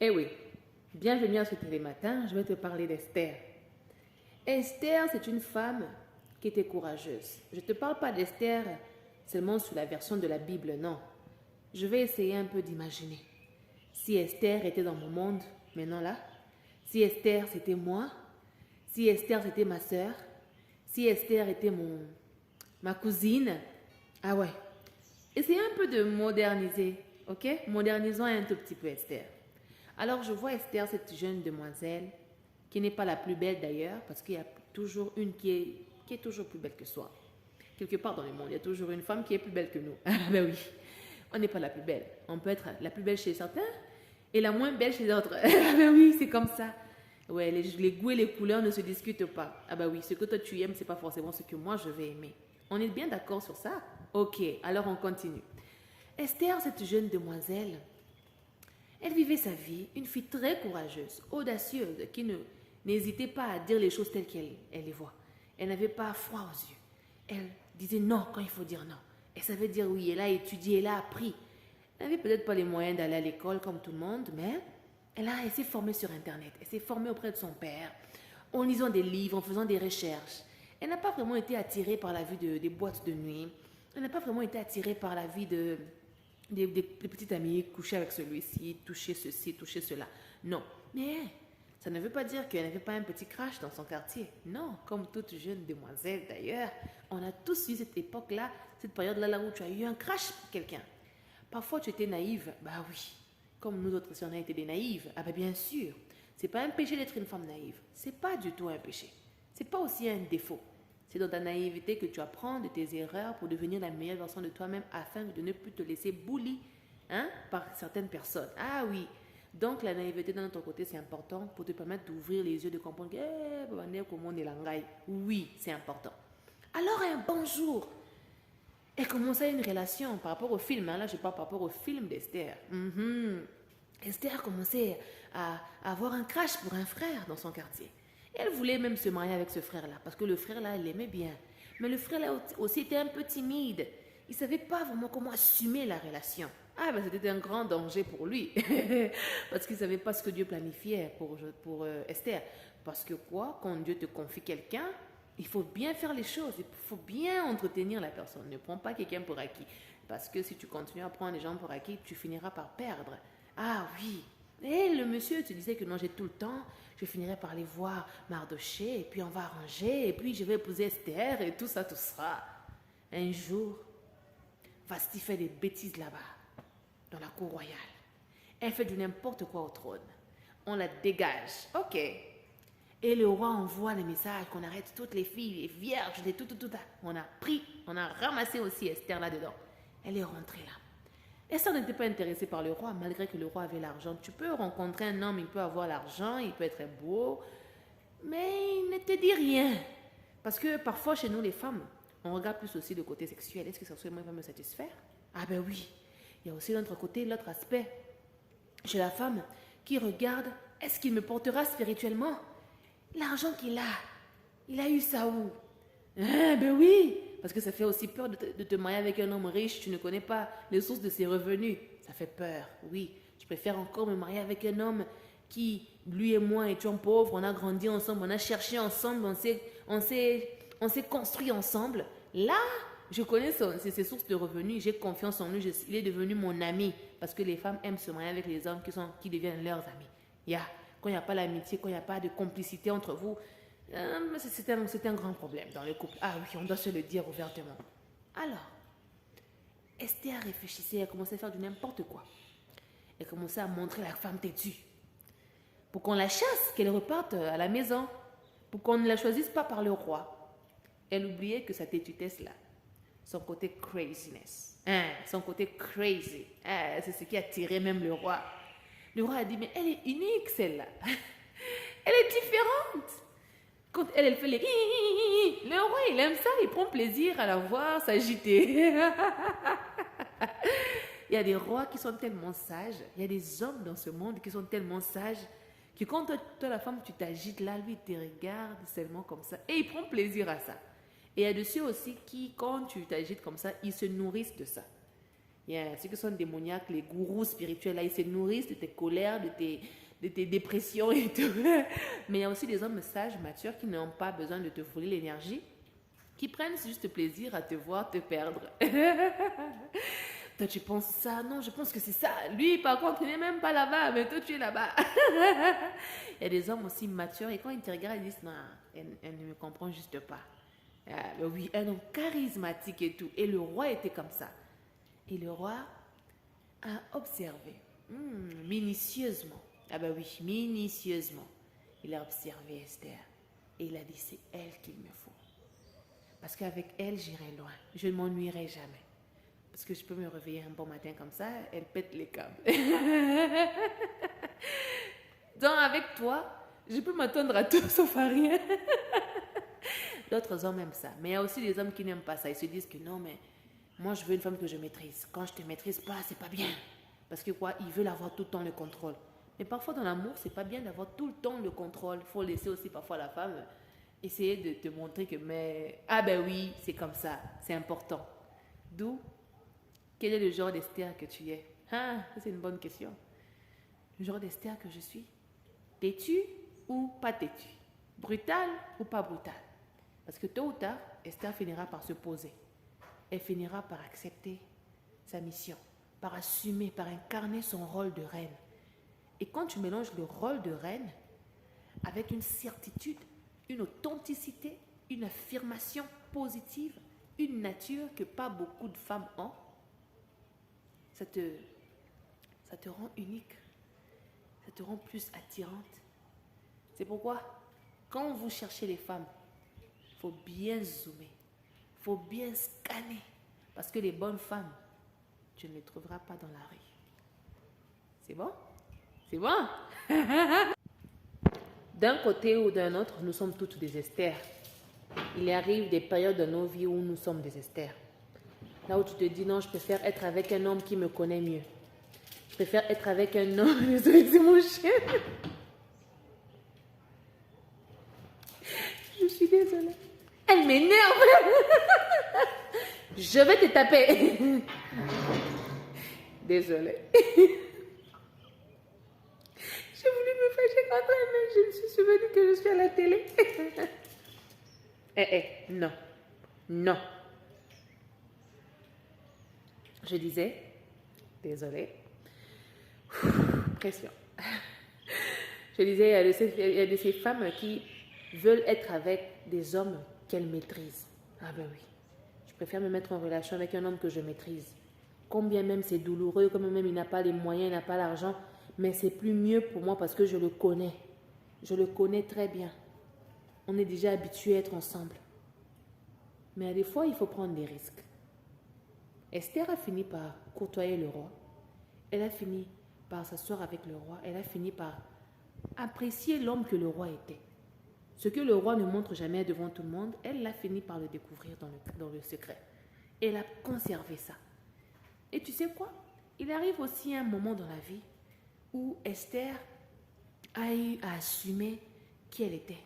Eh oui, bienvenue à ce télématin, je vais te parler d'Esther. Esther, c'est une femme qui était courageuse. Je ne te parle pas d'Esther seulement sous la version de la Bible, non. Je vais essayer un peu d'imaginer. Si Esther était dans mon monde, maintenant là, si Esther c'était moi, si Esther c'était ma soeur, si Esther était ma cousine, ah ouais. Essayez un peu de moderniser, ok? Modernisons un tout petit peu Esther. Alors je vois Esther, cette jeune demoiselle, qui n'est pas la plus belle d'ailleurs, parce qu'il y a toujours une qui est toujours plus belle que soi. Quelque part dans le monde, il y a toujours une femme qui est plus belle que nous. Ah ben oui, on n'est pas la plus belle. On peut être la plus belle chez certains et la moins belle chez d'autres. Ah ben oui, c'est comme ça. Ouais, les goûts et les couleurs ne se discutent pas. Ah ben oui, ce que toi tu aimes, c'est pas forcément ce que moi je vais aimer. On est bien d'accord sur ça? Ok, alors on continue. Esther, cette jeune demoiselle, elle vivait sa vie, une fille très courageuse, audacieuse, qui n'hésitait pas à dire les choses telles qu'elle les voit. Elle n'avait pas froid aux yeux. Elle disait non quand il faut dire non. Elle savait dire oui, elle a étudié, elle a appris. Elle n'avait peut-être pas les moyens d'aller à l'école comme tout le monde, mais elle s'est formée sur Internet. Elle s'est formée auprès de son père, en lisant des livres, en faisant des recherches. Elle n'a pas vraiment été attirée par la vue des boîtes de nuit. Elle n'a pas vraiment été attirée par la vie des petites amies, coucher avec celui-ci, toucher ceci, toucher cela. Non. Mais ça ne veut pas dire qu'elle n'avait pas un petit crash dans son quartier. Non, comme toute jeune demoiselle d'ailleurs, on a tous eu cette époque-là, cette période-là où tu as eu un crash pour quelqu'un. Parfois tu étais naïve, bah oui. Comme nous autres, si on a été des naïves, ah bah bien sûr. C'est pas un péché d'être une femme naïve. C'est pas du tout un péché. C'est pas aussi un défaut. C'est dans ta naïveté que tu apprends de tes erreurs pour devenir la meilleure version de toi-même afin de ne plus te laisser bully par certaines personnes. Ah oui, donc la naïveté de notre côté, c'est important pour te permettre d'ouvrir les yeux, de comprendre que oui, c'est important. Alors un bonjour, elle commençait une relation par rapport au film. Là, je parle par rapport au film d'Esther. Esther commençait à avoir un crash pour un frère dans son quartier. Elle voulait même se marier avec ce frère-là, parce que le frère-là, elle l'aimait bien. Mais le frère-là aussi était un peu timide. Il ne savait pas vraiment comment assumer la relation. Ah, ben c'était un grand danger pour lui. Parce qu'il ne savait pas ce que Dieu planifiait pour Esther. Parce que quoi, quand Dieu te confie quelqu'un, il faut bien faire les choses. Il faut bien entretenir la personne. Ne prends pas quelqu'un pour acquis. Parce que si tu continues à prendre les gens pour acquis, tu finiras par perdre. Ah oui. Et le monsieur te disait que non, j'ai tout le temps, je finirai par aller voir Mardoché, et puis on va arranger, et puis je vais épouser Esther, et tout ça, tout ça. Un jour, Vasti fait des bêtises là-bas, dans la cour royale. Elle fait du n'importe quoi au trône. On la dégage. Ok. Et le roi envoie le message qu'on arrête toutes les filles, les vierges, les tout. On a ramassé aussi Esther là-dedans. Elle est rentrée là. Esther n'était pas intéressée par le roi, malgré que le roi avait l'argent. Tu peux rencontrer un homme, il peut avoir l'argent, il peut être beau, mais il ne te dit rien. Parce que parfois, chez nous, les femmes, on regarde plus aussi le côté sexuel. Est-ce que sexuellement, il va me satisfaire? Ah ben oui. Il y a aussi l'autre côté, l'autre aspect. Chez la femme qui regarde, est-ce qu'il me portera spirituellement? L'argent qu'il a, il a eu ça où? Ah ben oui. Parce que ça fait aussi peur de te marier avec un homme riche, tu ne connais pas les sources de ses revenus. Ça fait peur, oui. Je préfère encore me marier avec un homme qui, lui et moi, étions pauvres, on a grandi ensemble, on a cherché ensemble, on s'est construit ensemble. Là, je connais ses sources de revenus, j'ai confiance en lui, il est devenu mon ami. Parce que les femmes aiment se marier avec les hommes qui deviennent leurs amis. Quand il n'y a pas l'amitié, quand il n'y a pas de complicité entre vous, c'est un grand problème dans le couple. Ah oui, on doit se le dire ouvertement. Alors, Esther réfléchissait, elle commençait à faire du n'importe quoi. Elle commençait à montrer la femme têtue. Pour qu'on la chasse, qu'elle reparte à la maison. Pour qu'on ne la choisisse pas par le roi. Elle oubliait que sa têtutesse-là, son côté craziness, son côté crazy, c'est ce qui a tiré même le roi. Le roi a dit, mais elle est unique celle-là. Elle est différente. Quand elle fait les le roi, il aime ça, il prend plaisir à la voir s'agiter. Il y a des rois qui sont tellement sages, il y a des hommes dans ce monde qui sont tellement sages que quand toi la femme, tu t'agites là, lui, il te regarde seulement comme ça et il prend plaisir à ça. Et il y a de ceux aussi qui, quand tu t'agites comme ça, ils se nourrissent de ça. Ceux qui sont démoniaques, les gourous spirituels, là, ils se nourrissent de tes colères, de tes dépressions et tout. Mais il y a aussi des hommes sages, matures, qui n'ont pas besoin de te voler l'énergie, qui prennent juste plaisir à te voir te perdre. Toi, tu penses ça? Non, je pense que c'est ça. Lui, par contre, il n'est même pas là-bas, mais toi, tu es là-bas. Il y a des hommes aussi matures et quand ils te regardent, ils disent, non, elle ne me comprend juste pas. Mais oui, un homme charismatique et tout. Et le roi était comme ça. Et le roi a observé, minutieusement. Ah ben oui, minutieusement. Il a observé Esther. Et il a dit, c'est elle qu'il me faut. Parce qu'avec elle, j'irai loin. Je ne m'ennuierai jamais. Parce que je peux me réveiller un bon matin comme ça, elle pète les câbles. Donc avec toi, je peux m'attendre à tout sauf à rien. D'autres hommes aiment ça. Mais il y a aussi des hommes qui n'aiment pas ça. Ils se disent que non, mais moi je veux une femme que je maîtrise. Quand je te maîtrise pas, c'est pas bien. Parce que quoi, ils veulent avoir tout le temps le contrôle. Mais parfois dans l'amour, c'est pas bien d'avoir tout le temps le contrôle. Il faut laisser aussi parfois la femme essayer de te montrer que, mais, ah ben oui, c'est comme ça, c'est important. D'où, quel est le genre d'Esther que tu es? Ah, c'est une bonne question. Le genre d'Esther que je suis? Têtu ou pas têtu? Brutal ou pas brutal? Parce que tôt ou tard, Esther finira par se poser. Elle finira par accepter sa mission, par assumer, par incarner son rôle de reine. Et quand tu mélanges le rôle de reine avec une certitude, une authenticité, une affirmation positive, une nature que pas beaucoup de femmes ont, ça te rend unique, ça te rend plus attirante. C'est pourquoi, quand vous cherchez les femmes, il faut bien zoomer, il faut bien scanner, parce que les bonnes femmes, tu ne les trouveras pas dans la rue. C'est bon? C'est bon? D'un côté ou d'un autre, nous sommes toutes des Esther. Il arrive des périodes dans nos vies où nous sommes des Esther. Là où tu te dis, non, je préfère être avec un homme qui me connaît mieux. Je préfère être avec un homme... Désolée, c'est mon chien. Je suis désolée. Elle m'énerve. Je vais te taper. Désolée. J'ai voulu me fâcher contre elle, mais je me suis souvenue que je suis à la télé. Non. Non. Je disais, désolée, pression. Je disais, il y a de ces femmes qui veulent être avec des hommes qu'elles maîtrisent. Ah ben oui, je préfère me mettre en relation avec un homme que je maîtrise. Combien même c'est douloureux, combien même il n'a pas les moyens, il n'a pas l'argent, mais c'est plus mieux pour moi parce que je le connais. Je le connais très bien. On est déjà habitués à être ensemble. Mais des fois, il faut prendre des risques. Esther a fini par côtoyer le roi. Elle a fini par s'asseoir avec le roi. Elle a fini par apprécier l'homme que le roi était. Ce que le roi ne montre jamais devant tout le monde, elle a fini par le découvrir dans le secret. Elle a conservé ça. Et tu sais quoi? Il arrive aussi un moment dans la vie où Esther a eu à assumer qui elle était.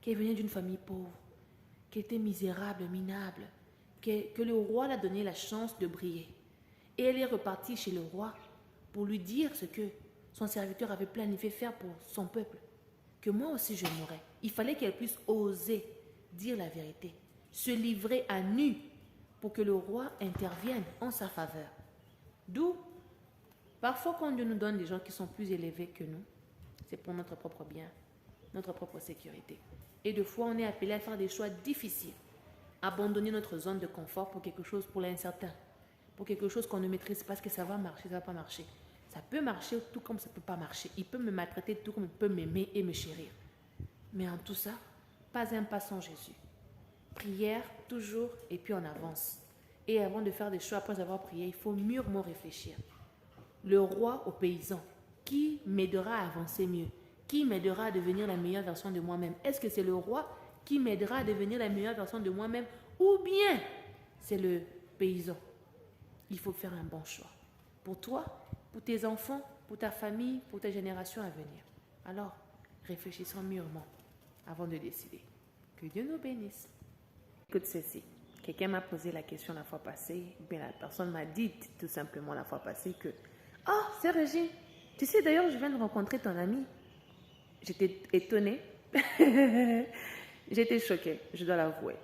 Qu'elle venait d'une famille pauvre, qu'elle était misérable, minable, que le roi l'a donné la chance de briller. Et elle est repartie chez le roi pour lui dire ce que son serviteur avait planifié faire pour son peuple. Que moi aussi je mourrais. Il fallait qu'elle puisse oser dire la vérité, se livrer à nu pour que le roi intervienne en sa faveur. D'où, parfois quand Dieu nous donne des gens qui sont plus élevés que nous, c'est pour notre propre bien, notre propre sécurité. Et de fois, on est appelé à faire des choix difficiles. Abandonner notre zone de confort pour quelque chose, pour l'incertain. Pour quelque chose qu'on ne maîtrise pas, parce que ça va marcher, ça ne va pas marcher. Ça peut marcher tout comme ça ne peut pas marcher. Il peut me maltraiter tout comme il peut m'aimer et me chérir. Mais en tout ça, pas un pas sans Jésus. Prière toujours et puis on avance. Et avant de faire des choix, après avoir prié, il faut mûrement réfléchir. Le roi aux paysans, qui m'aidera à avancer mieux? Qui m'aidera à devenir la meilleure version de moi-même? Est-ce que c'est le roi qui m'aidera à devenir la meilleure version de moi-même? Ou bien c'est le paysan? Il faut faire un bon choix. Pour toi, pour tes enfants, pour ta famille, pour ta génération à venir. Alors, réfléchissons mûrement avant de décider. Que Dieu nous bénisse. Écoute ceci. Quelqu'un m'a posé la question la fois passée, bien la personne m'a dit tout simplement la fois passée que « Oh, c'est Régine, tu sais d'ailleurs, je viens de rencontrer ton ami. » J'étais étonnée. J'étais choquée, je dois l'avouer.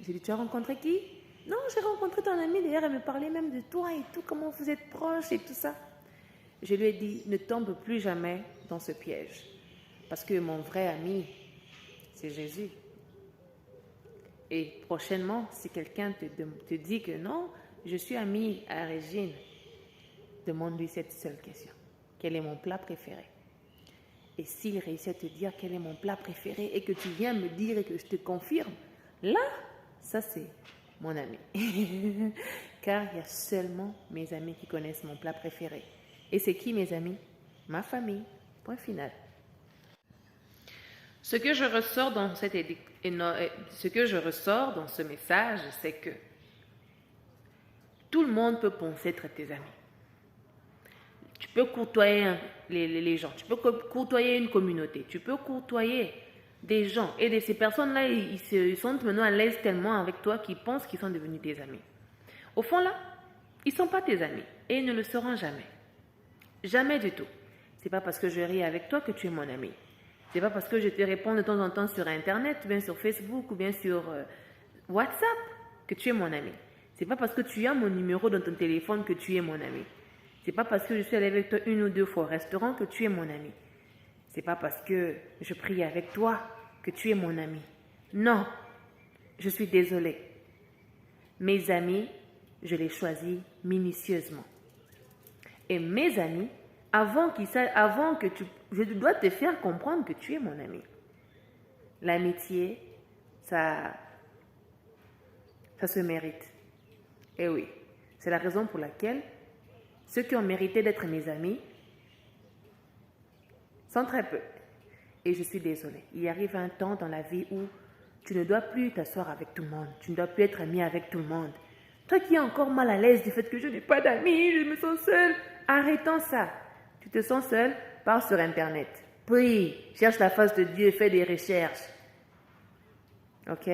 J'ai dit, tu as rencontré qui? Non, j'ai rencontré ton ami, d'ailleurs, elle me parlait même de toi et tout, comment vous êtes proches et tout ça. Je lui ai dit, ne tombe plus jamais dans ce piège. Parce que mon vrai ami, c'est Jésus. Et prochainement, si quelqu'un te dit que non, je suis ami à Régine, demande-lui cette seule question. Quel est mon plat préféré? Et s'il réussit à te dire quel est mon plat préféré et que tu viens me dire et que je te confirme, là, ça c'est mon ami. Car il y a seulement mes amis qui connaissent mon plat préféré. Et c'est qui mes amis? Ma famille. Point final. Ce que je ressors dans ce message, c'est que tout le monde peut penser être tes amis. Tu peux courtoyer les gens, tu peux courtoyer une communauté, tu peux courtoyer des gens. Et ces personnes-là, ils sont maintenant à l'aise tellement avec toi qu'ils pensent qu'ils sont devenus tes amis. Au fond, là, ils ne sont pas tes amis et ils ne le seront jamais. Jamais du tout. Ce n'est pas parce que je ris avec toi que tu es mon ami. Ce n'est pas parce que je te réponds de temps en temps sur Internet, ou bien sur Facebook, ou bien sur WhatsApp que tu es mon ami. Ce n'est pas parce que tu as mon numéro dans ton téléphone que tu es mon ami. Ce n'est pas parce que je suis allée avec toi 1 ou 2 fois au restaurant que tu es mon ami. Ce n'est pas parce que je prie avec toi que tu es mon ami. Non, je suis désolée. Mes amis, je les choisis minutieusement. Et mes amis, je dois te faire comprendre que tu es mon ami. L'amitié, ça se mérite. Et oui, c'est la raison pour laquelle ceux qui ont mérité d'être mes amis sont très peu. Et je suis désolée. Il arrive un temps dans la vie où tu ne dois plus t'asseoir avec tout le monde. Tu ne dois plus être ami avec tout le monde. Toi qui es encore mal à l'aise du fait que je n'ai pas d'amis, je me sens seule. Arrêtons ça. Tu te sens seule? Pars sur Internet. Prie, cherche la face de Dieu, fais des recherches. Ok?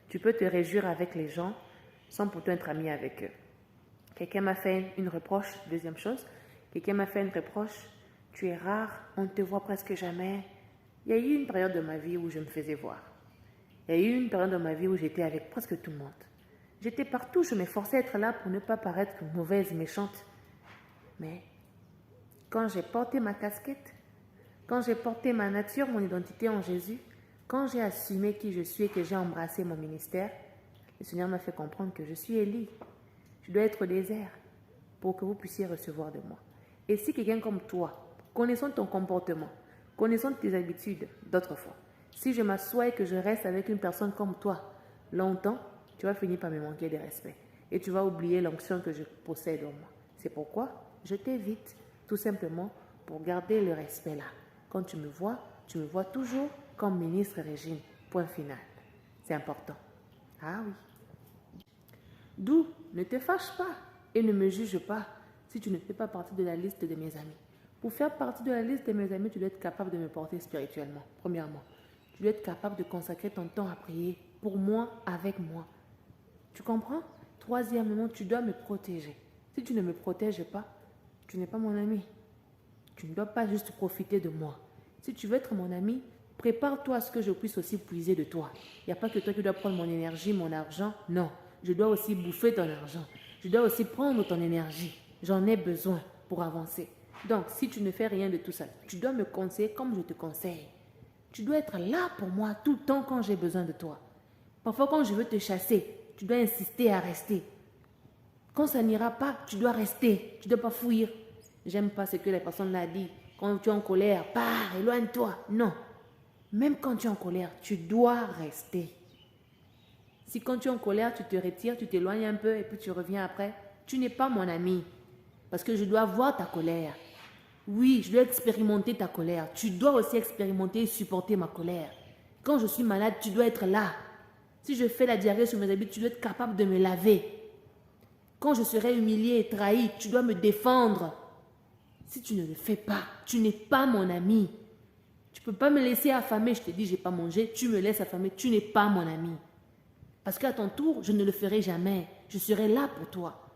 Tu peux te réjouir avec les gens sans pourtant être ami avec eux. Quelqu'un m'a fait une reproche, deuxième chose. Quelqu'un m'a fait une reproche. Tu es rare, on ne te voit presque jamais. Il y a eu une période de ma vie où je me faisais voir. Il y a eu une période de ma vie où j'étais avec presque tout le monde. J'étais partout, je m'efforçais d'être là pour ne pas paraître mauvaise, méchante. Mais quand j'ai porté ma casquette, quand j'ai porté ma nature, mon identité en Jésus, quand j'ai assumé qui je suis et que j'ai embrassé mon ministère, le Seigneur m'a fait comprendre que je suis Élie. Je dois être au désert pour que vous puissiez recevoir de moi. Et si quelqu'un comme toi, connaissant ton comportement, connaissant tes habitudes d'autrefois, si je m'assois et que je reste avec une personne comme toi longtemps, tu vas finir par me manquer de respect. Et tu vas oublier l'onction que je possède en moi. C'est pourquoi je t'évite tout simplement pour garder le respect là. Quand tu me vois toujours comme ministre Régine. Point final. C'est important. Ah oui. D'où, ne te fâche pas et ne me juge pas si tu ne fais pas partie de la liste de mes amis. Pour faire partie de la liste de mes amis, tu dois être capable de me porter spirituellement, premièrement. Tu dois être capable de consacrer ton temps à prier pour moi, avec moi. Tu comprends? Troisièmement, tu dois me protéger. Si tu ne me protèges pas, tu n'es pas mon ami. Tu ne dois pas juste profiter de moi. Si tu veux être mon ami, prépare-toi à ce que je puisse aussi puiser de toi. Il n'y a pas que toi qui dois prendre mon énergie, mon argent. Non, je dois aussi bouffer ton argent. Je dois aussi prendre ton énergie. J'en ai besoin pour avancer. Donc, si tu ne fais rien de tout ça, tu dois me conseiller comme je te conseille. Tu dois être là pour moi tout le temps quand j'ai besoin de toi. Parfois, quand je veux te chasser, tu dois insister à rester. Quand ça n'ira pas, tu dois rester. Tu ne dois pas fuir. J'aime pas ce que la personne l'a dit. Quand tu es en colère, pars, éloigne-toi. Non. Même quand tu es en colère, tu dois rester. Si quand tu es en colère, tu te retires, tu t'éloignes un peu et puis tu reviens après, tu n'es pas mon ami. Parce que je dois voir ta colère. Oui, je dois expérimenter ta colère. Tu dois aussi expérimenter et supporter ma colère. Quand je suis malade, tu dois être là. Si je fais la diarrhée sur mes habits, tu dois être capable de me laver. Quand je serai humilié et trahi, tu dois me défendre. Si tu ne le fais pas, tu n'es pas mon ami. Tu ne peux pas me laisser affamer. Je te dis, je n'ai pas mangé. Tu me laisses affamer. Tu n'es pas mon ami. Parce qu'à ton tour, je ne le ferai jamais. Je serai là pour toi.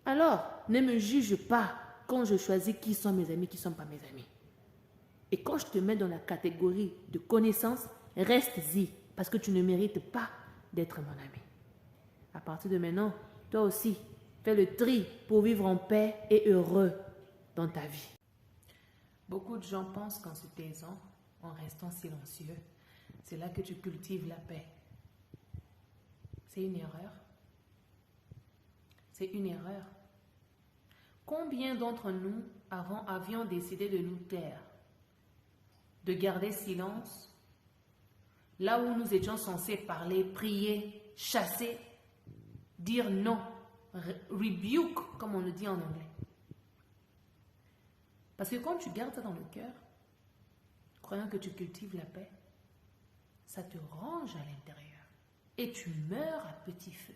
Alors, ne me juge pas quand je choisis qui sont mes amis, qui ne sont pas mes amis. Et quand je te mets dans la catégorie de connaissances, reste-y, parce que tu ne mérites pas d'être mon ami. À partir de maintenant, toi aussi, fais le tri pour vivre en paix et heureux dans ta vie. Beaucoup de gens pensent qu'en se taisant, en restant silencieux, c'est là que tu cultives la paix. C'est une erreur. C'est une erreur. Combien d'entre nous avions décidé de nous taire, de garder silence, là où nous étions censés parler, prier, chasser, dire non, rebuke, comme on le dit en anglais. Parce que quand tu gardes ça dans le cœur, croyant que tu cultives la paix, ça te range à l'intérieur et tu meurs à petit feu.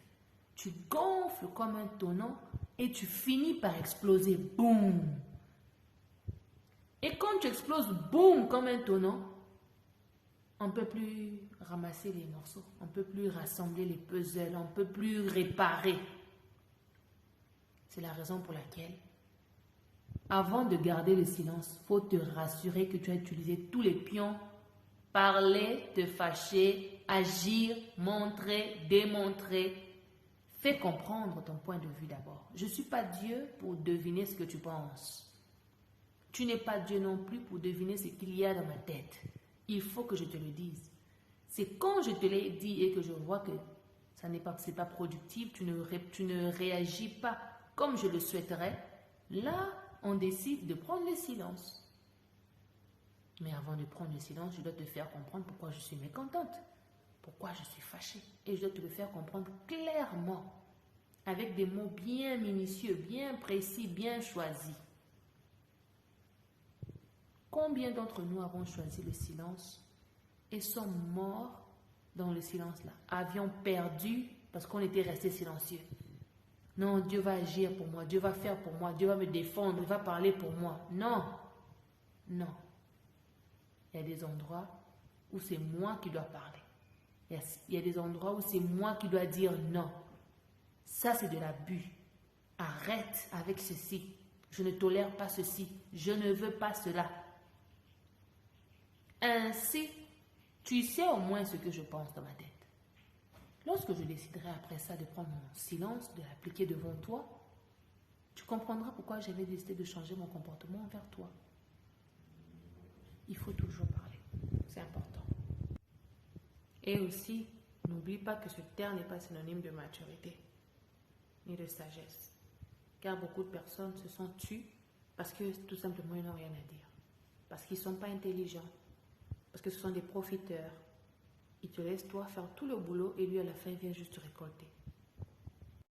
Tu gonfles comme un tonneau et tu finis par exploser. Boum! Et quand tu exploses, boum, comme un tonneau, on ne peut plus ramasser les morceaux, on ne peut plus rassembler les puzzles, on ne peut plus réparer. C'est la raison pour laquelle, avant de garder le silence, il faut te rassurer que tu as utilisé tous les pions. Parler, te fâcher, agir, montrer, démontrer. Fais comprendre ton point de vue d'abord. Je ne suis pas Dieu pour deviner ce que tu penses. Tu n'es pas Dieu non plus pour deviner ce qu'il y a dans ma tête. Il faut que je te le dise. C'est quand je te l'ai dit et que je vois que ça n'est pas, c'est pas productif, tu ne réagis pas comme je le souhaiterais, là, on décide de prendre le silence. Mais avant de prendre le silence, je dois te faire comprendre pourquoi je suis mécontente, pourquoi je suis fâchée. Et je dois te le faire comprendre clairement, avec des mots bien minutieux, bien précis, bien choisis. Combien d'entre nous avons choisi le silence et sont morts dans le silence-là? Avions perdu parce qu'on était resté silencieux. Non, Dieu va agir pour moi, Dieu va faire pour moi, Dieu va me défendre, il va parler pour moi. Non, non. Il y a des endroits où c'est moi qui dois parler. Il y a des endroits où c'est moi qui dois dire non. Ça, c'est de l'abus. Arrête avec ceci. Je ne tolère pas ceci. Je ne veux pas cela. Ainsi, tu sais au moins ce que je pense dans ma tête. Lorsque je déciderai après ça de prendre mon silence, de l'appliquer devant toi, tu comprendras pourquoi j'avais décidé de changer mon comportement envers toi. Il faut toujours parler. C'est important. Et aussi, n'oublie pas que se taire n'est pas synonyme de maturité, ni de sagesse. Car beaucoup de personnes se sont tues parce que tout simplement ils n'ont rien à dire. Parce qu'ils ne sont pas intelligents. Parce que ce sont des profiteurs. Ils te laissent toi faire tout le boulot et lui à la fin il vient juste récolter.